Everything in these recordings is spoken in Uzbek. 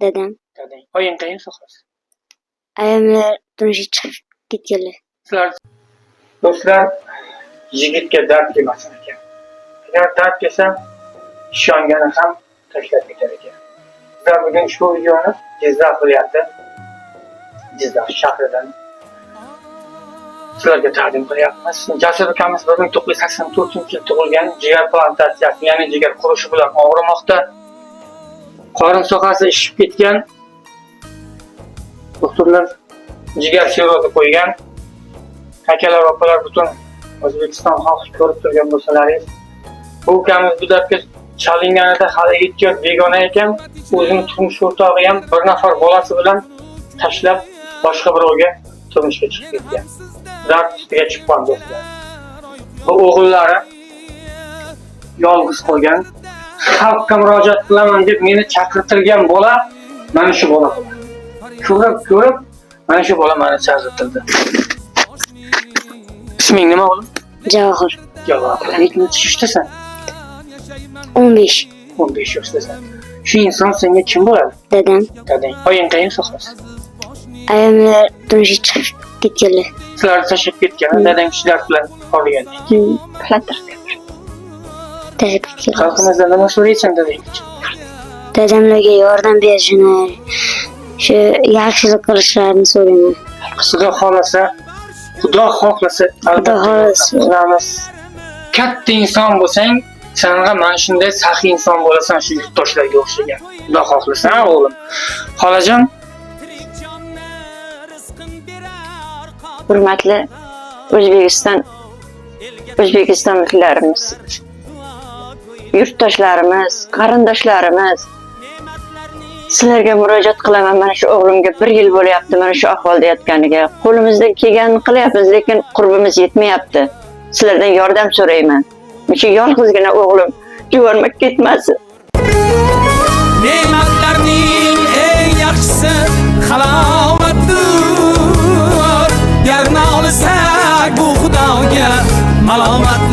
Dadam. Dadang. Oying qayerda hozir? Ayamlar turmushga chiqib ketganlar. Sizlar do'stlar yigitga dard kelmasin ekan. Agar dard kelsa, ishongani ham tashlab ketar ekan. Bizlar bugun ushbu videoni Jizzax viloyati Jizzax shahridan sizlarga taqdim qilyapmiz. Jasur ukamiz 1984-yilda tug'ilgan, jigar plantatsiyasi, ya'ni jigar qurishi bilan og'rimoqda. Qorin sohasi ishib ketgan. Doktorlar jigar sirozi qo'ygan. Akalar, opalar, butun O'zbekiston xalqi ko'rib turgan bo'lsalaringiz, bu ukamiz bu dardga chalinganida hali 2 yosh begona ekan, o'zining turmush o'rtog'i ham bir nafar bolasi bilan tashlab boshqa birovga turmushga chiqib ketgan. Dard ustiga chiqqan do'stlar. Bu o'g'illari yolg'iz qolgan, xalqqa murojaat qilaman deb meni chaqirtirgan bola mana shu bola bo'ladi. Ko'rib, mana shu bola meni chaqirtirdi. Isming nima o'g'lim? Javohir. Javohir. Necha yoshdasan? 15. 15 yoshdasan. Shu inson senga kim bo'ladi? Dadam. Dadang. Oying qayerda hozir? Ayamlar turmushga chiqib ketganlar. Sizlarni tashlab ketgan, dadang shu dard bilan qolgan. Tashlab ketganlar. Xalqimizdan nima so'raysan dadang? Dadamlarga yordam berishini, shu yaxshilik qilishlarini so'rayman. Xudo xohlasa, albatta katta inson bo'lsang, senga mana shunday saxiy inson bo'lasan, shu yurtdoshlarga o'xshagan. Xudo xohlasa, o'g'lim. Xolajon, hurmatli O'zbekistonliklarimiz, yurtdoshlarimiz, qarindoshlarimiz, sizlarga murojaat qilaman. Mana shu o'g'limga 1 yil bo'lyapti mana shu ahvolda yotganiga. Qo'limizdan kelganini qilyapmiz, lekin qurbimiz yetmayapti. Sizlardan yordam so'rayman. Shu yolg'izgina o'g'lim yuvarmak ketmasin. Ne'matlarning eng yaxshisi halovatdir. Garni olsak bu Xudoga malomatdir.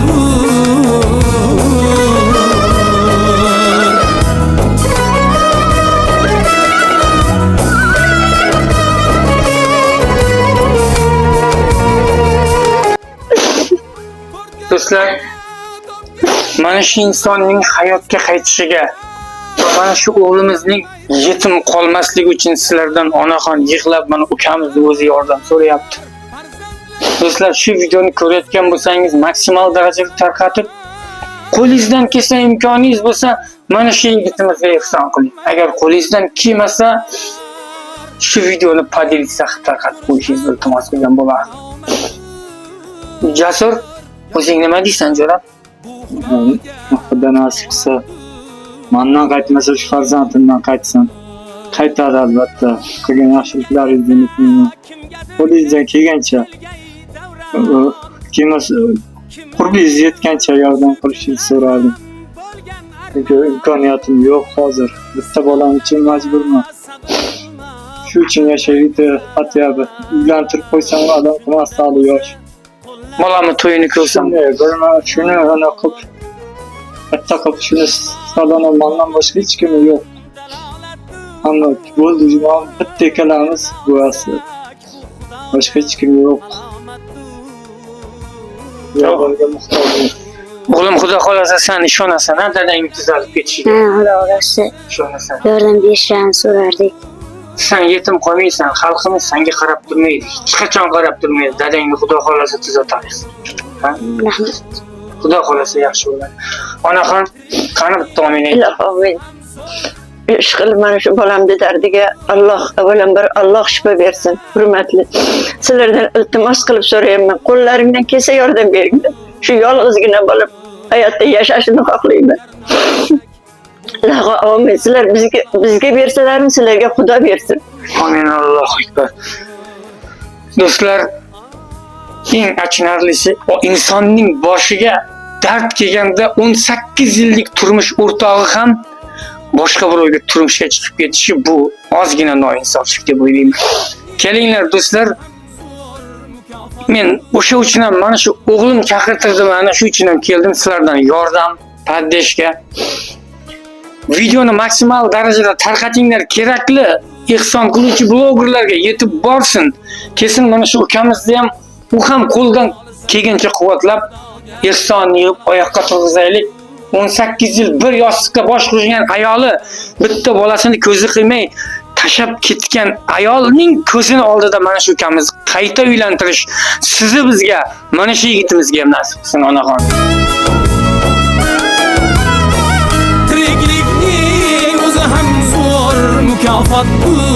do'stlar, mana shu insonning hayotga qaytishiga va mana shu o'g'limizning yetim qolmasligi uchun sizlardan onaxon yig'lab mana ukamizning o'zi yordam so'rayapti. Do'stlar, shu videoni ko'rayotgan bo'lsangiz, maksimal darajada tarqatib, qo'lingizdan kelsa, imkoningiz bo'lsa, mana shu yigitimizga ehson qiling. Agar qo'lingizdan kelmasa, shu videoni podelitsiya qilib tarqatib qo'yishingizni iltimos qilgan bo'lardim. Jasur, o'zing nima deysan, jo'rab? Xudo nasib qilsa, mendan qaytmasa shu farzandimdan qaytsin. Qaytadi albatta. Qilgan yaxshiliklaringizni unutmayman. Qo'lingizdan kelgancha, kelmasa qurbingiz yetgancha yordam qilishingizni so'radim. Chunki imkoniyatim yo'q hozir. Bitta bolam uchun majburman. Shu uchun yashaydi, atyapti. Uylantirib qo'ysam, adam qilmasdi hali yosh. Bolamni to'yini ko'rsam, shuni ana qilib, katta qilib shuni salona mendan boshqa hech kim yo'q. Hamma bo'ldi, jumon bitta ekanamiz, buasi. Boshqa hech kim yo'q. Yordamga muhtojman. o'g'lim, Xudo xolasa sen ishonasan, dadangni tuzalib ketishiga. Xudo xolasa Ishonasan. yordam berishlarini so'rardik. Sen yetim qolmaysan, xalqimiz senga qarab turmaydi. Hech qachon qarab turmaydi. Dadangni Xudo xolasa tuzatamiz. Ha? Rahmat. Xudo xolasa yaxshi bo'ladi. Onaxon, qani bitta amin ayt. Ilohim. Ishqilib mana shu bolamni dardiga Alloh avvalambor Alloh shifo bersin. Hurmatli, sizlardan iltimos qilib so'rayman. Qo'llaringdan kelsa yordam beringlar. Shu yolg'izgina bolam hayotda yashashini xohlayman. Alloh amin. Sizlar bizga bersalarim, sizlarga Xudo bersin. Amin, Allohu akbar. Do'stlar, eng achinarlisi, o insonning boshiga dard kelganda 18 yillik turmush o'rtog'i ham boshqa birovga turmushga chiqib ketishi, bu ozgina noinsoflik deb o'ylayman. Kelinglar do'stlar, men o'sha uchun ham mana shu o'g'lim chaqirtirdi, mana shu uchun ham keldim sizlardan yordam, poddeshka. videoni maksimal darajada tarqatinglar, kerakli ehson qiluvchi blogerlarga yetib borsin. Kesin mana shu ukamizni ham u ham qo'ldan kelgancha quvvatlab ehsonni yeb oyoqqa turg'izaylik. 18 yil bir yostiqqa bosh qo'ygan ayoli bitta bolasini ko'zi qilmay tashab ketgan ayolning ko'zini oldida mana shu ukamizni qayta uylantirish sizni bizga, mana shu yigitimizga ham nasib qilsin onaxon. Tiriklikning o'zi ham zo'r mukofot bu.